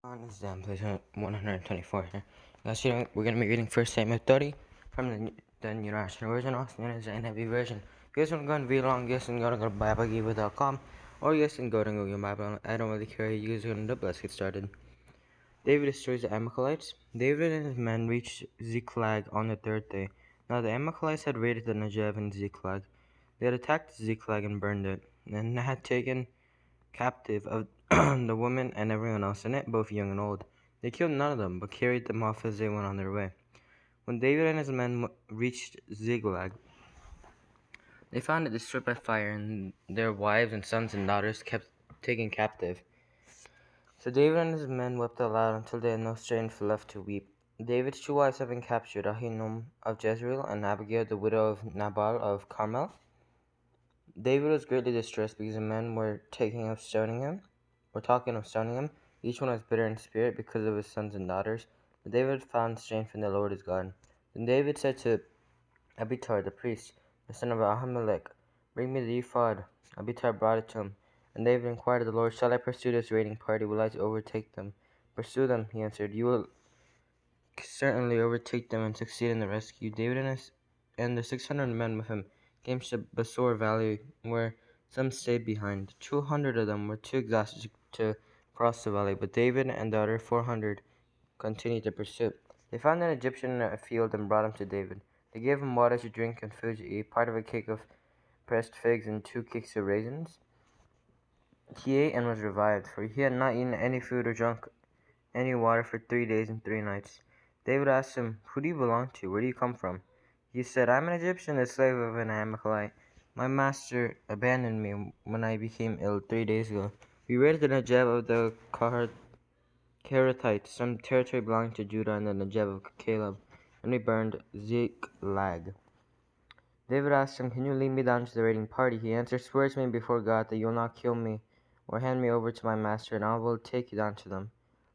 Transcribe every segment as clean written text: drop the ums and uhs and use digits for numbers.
On this exam, page 124 here. Guys, we're going to be reading 1 Samuel 30 from the New International Version, also known as the NIV version. You guys want to go and read along, you guys can go to BibleGiver.com, or you guys can go to Google Bible. I don't really care, you guys are going to do, let's get started. David destroys the Amalekites. David and his men reached Ziklag on the third day. Now the Amalekites had raided the Negev and Ziklag. They had attacked Ziklag and burned it, and had taken captive of the women and everyone else in it, both young and old. They killed none of them, but carried them off as they went on their way. When David and his men reached Ziklag, they found it destroyed by fire, and their wives and sons and daughters kept taken captive. So David and his men wept aloud until they had no strength left to weep. David's two wives had been captured, Ahinoam of Jezreel and Abigail, the widow of Nabal of Carmel. David was greatly distressed because the men were talking of stoning him. Each one was bitter in spirit because of his sons and daughters. But David found strength in the Lord his God. Then David said to Abiathar the priest, the son of Ahimelech, "Bring me the ephod." Abiathar brought it to him. And David inquired of the Lord, "Shall I pursue this raiding party? Will I overtake them?" "Pursue them," he answered. "You will certainly overtake them and succeed in the rescue." David and the 600 men with him came to Besor Valley, where some stayed behind. 200 of them were too exhausted to cross the valley, but David and the other 400 continued the pursuit. They found an Egyptian in a field and brought him to David. They gave him water to drink and food to eat, part of a cake of pressed figs and 2 cakes of raisins. He ate and was revived, for he had not eaten any food or drunk any water for 3 days and 3 nights. David asked him, "Who do you belong to? Where do you come from?" He said, "I'm an Egyptian, the slave of an Amalekite. My master abandoned me when I became ill 3 days ago. We raided the Negev of the Kerethites, some territory belonging to Judah, and the Negev of Caleb, and we burned Ziklag." David asked him, "Can you lead me down to the raiding party?" He answered, "Swear to me before God that you will not kill me or hand me over to my master, and I will take you down to them."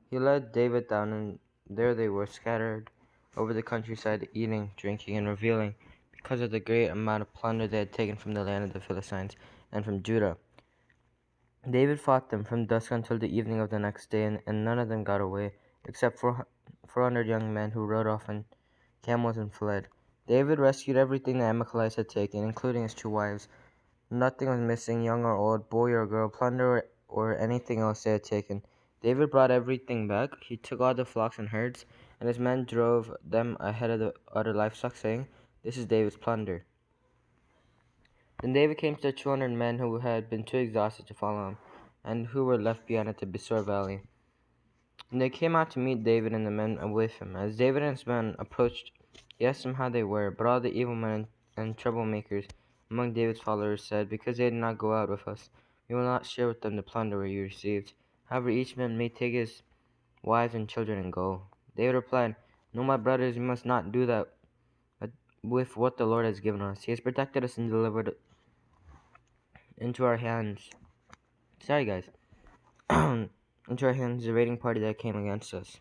He led David down, and there they were, scattered over the countryside, eating, drinking, and reveling, because of the great amount of plunder they had taken from the land of the Philistines and from Judah. David fought them from dusk until the evening of the next day, and none of them got away, except 400 young men who rode off on camels and fled. David rescued everything the Amalekites had taken, including his 2 wives. Nothing was missing, young or old, boy or girl, plunder or anything else they had taken. David brought everything back. He took all the flocks and herds, and his men drove them ahead of the other livestock, saying, "This is David's plunder." Then David came to the 200 men who had been too exhausted to follow him, and who were left behind at the Besor Valley. And they came out to meet David and the men with him. As David and his men approached, he asked them how they were. But all the evil men and troublemakers among David's followers said, "Because they did not go out with us, we will not share with them the plunder we received. However, each man may take his wives and children and go." David replied, "No, my brothers, we must not do that with what the Lord has given us. He has protected us and delivered into our hands. Sorry, guys. Into our hands the raiding party that came against us.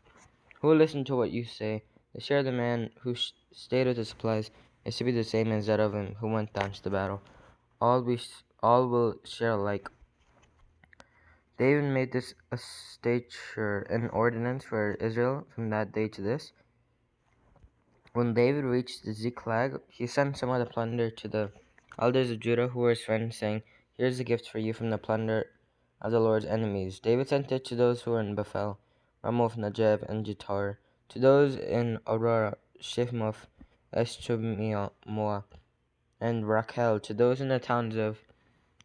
Who will listen to what you say? The share of the man who stayed with the supplies is to be the same as that of him who went down to the battle. All will share alike." David made this a statute, an ordinance for Israel from that day to this. When David reached Ziklag, he sent some of the plunder to the elders of Judah who were his friends, saying, "Here's a gift for you from the plunder of the Lord's enemies." David sent it to those who were in Bethel, Ramoth, Negev, and Jitar, to those in Aurora, Shifmoth, Eshtemoa, and Rachel, to those in the towns of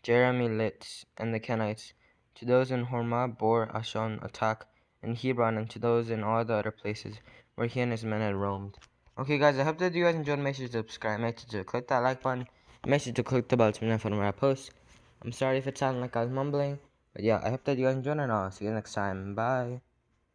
Jerahmeelites and the Kenites, to those in Hormah, Bor, Ashon, Atak, and Hebron, and to those in all the other places where he and his men had roamed. Okay, guys, I hope that you guys enjoyed. Make sure to subscribe, make sure to click that like button, make sure to click the bell to be notified when I post. I'm sorry if it sounded like I was mumbling, but yeah, I hope that you guys enjoyed, and I'll see you next time. Bye.